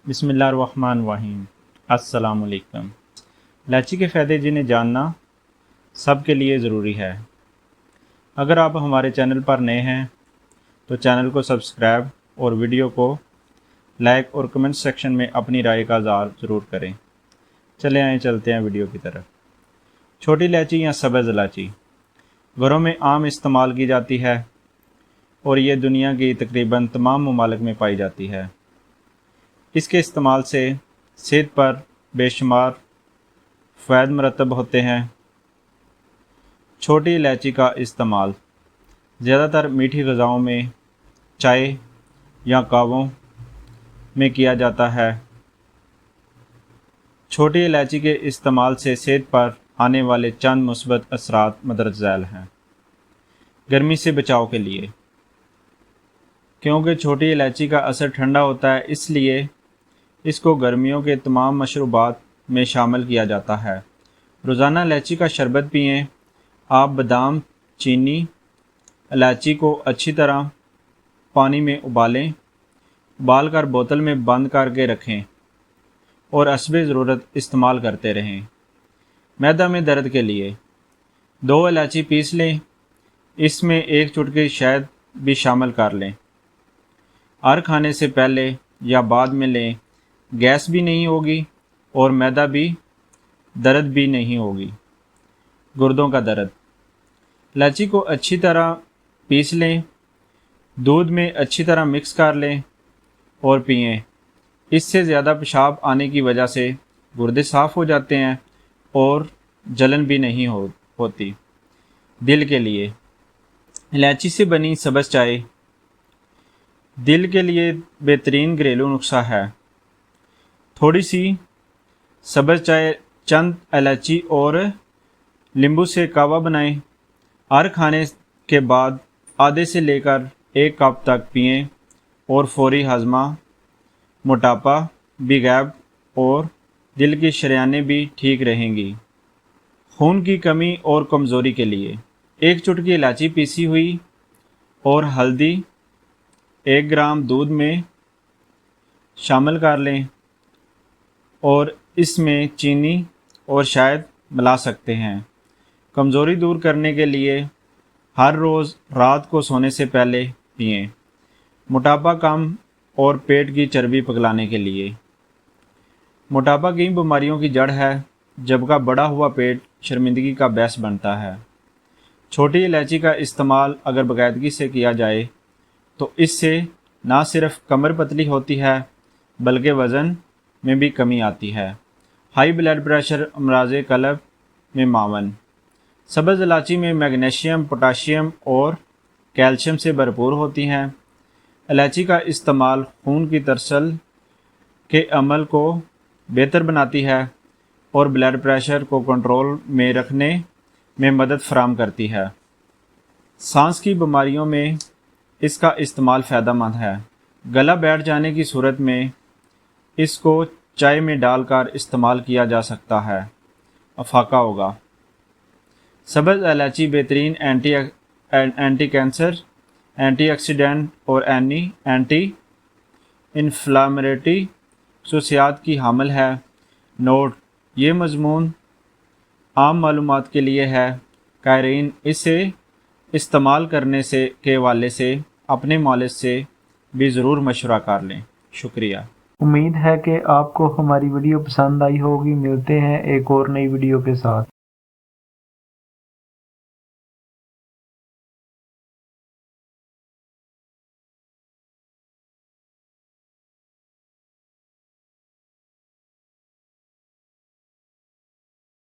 बिस्मिल्लाहिर्रहमानिर्रहीम। अस्सलाम वालेकुम। इलायची के फ़ायदे जिन्हें जानना सब के लिए ज़रूरी है। अगर आप हमारे चैनल पर नए हैं तो चैनल को सब्सक्राइब और वीडियो को लाइक और कमेंट सेक्शन में अपनी राय का इज़हार ज़रूर करें। चलते हैं वीडियो की तरफ। छोटी इलायची या सब्ज़ इलायची घरों में आम इस्तेमाल की जाती है और ये दुनिया की तकरीबन तमाम ममालिक में पाई जाती है। इसके इस्तेमाल से सेहत पर बेशुमार फ़ायदे मरतब होते हैं। छोटी इलायची का इस्तेमाल ज़्यादातर मीठी ग़िज़ाओं में, चाय या कहवों में किया जाता है। छोटी इलायची के इस्तेमाल से सेहत पर आने वाले चंद मुस्बत असरात मदद झैल हैं। गर्मी से बचाव के लिए, क्योंकि छोटी इलायची का असर ठंडा होता है, इसलिए इसको गर्मियों के तमाम मशरूबात में शामिल किया जाता है। रोज़ाना इलायची का शरबत पिएं। आप बादाम, चीनी, इलायची को अच्छी तरह पानी में उबाल कर बोतल में बंद करके रखें और हस्बे ज़रूरत इस्तेमाल करते रहें। मैदा में दर्द के लिए 2 इलायची पीस लें, इसमें 1 चुटकी शहद भी शामिल कर लें। हर खाने से पहले या बाद में लें। गैस भी नहीं होगी और मैदा भी दर्द भी नहीं होगी। गुर्दों का दर्द, इलायची को अच्छी तरह पीस लें, दूध में अच्छी तरह मिक्स कर लें और पिएं। इससे ज़्यादा पेशाब आने की वजह से गुर्दे साफ़ हो जाते हैं और जलन भी नहीं होती। दिल के लिए, इलायची से बनी सब्ज़ चाय दिल के लिए बेहतरीन घरेलू नुस्खा है। थोड़ी सी सब्ज़ चाय, चंद इलायची और नींबू से कहवा बनाएं। हर खाने के बाद आधे से लेकर 1 कप तक पिएं और फौरी हज़मा, मोटापा भी गायब और दिल की शरियानें भी ठीक रहेंगी। खून की कमी और कमज़ोरी के लिए 1 चुटकी इलायची पीसी हुई और हल्दी 1 ग्राम दूध में शामिल कर लें और इसमें चीनी और शहद मिला सकते हैं। कमज़ोरी दूर करने के लिए हर रोज़ रात को सोने से पहले पिएं। मोटापा कम और पेट की चर्बी पिघलाने के लिए, मोटापा कई बीमारियों की जड़ है, जबकि बढ़ा हुआ पेट शर्मिंदगी का बायस बनता है। छोटी इलायची का इस्तेमाल अगर बाकायदगी से किया जाए तो इससे न सिर्फ कमर पतली होती है बल्कि वज़न में भी कमी आती है। हाई ब्लड प्रेशर, अमराज़े क़ल्ब में मावन। सब्ज़ इलायची में मैग्नीशियम, पोटाशियम और कैल्शियम से भरपूर होती हैं। इलायची का इस्तेमाल खून की तरसल के अमल को बेहतर बनाती है और ब्लड प्रेशर को कंट्रोल में रखने में मदद फराहम करती है। सांस की बीमारियों में इसका इस्तेमाल फ़ायदेमंद है। गला बैठ जाने की सूरत में इसको चाय में डालकर इस्तेमाल किया जा सकता है। अफाका होगा। सब्ज़ इलायची बेहतरीन एंटी कैंसर, एंटीऑक्सीडेंट और एंटी इन्फ्लामेटरी खसूसियात की हामिल है। नोट: ये मज़मून आम मालूमात के लिए है। कायरीन, इसे इस्तेमाल करने के हवाले से अपने मालिज से भी ज़रूर मशवरा कर लें। शुक्रिया। उम्मीद है कि आपको हमारी वीडियो पसंद आई होगी। मिलते हैं एक और नई वीडियो के साथ।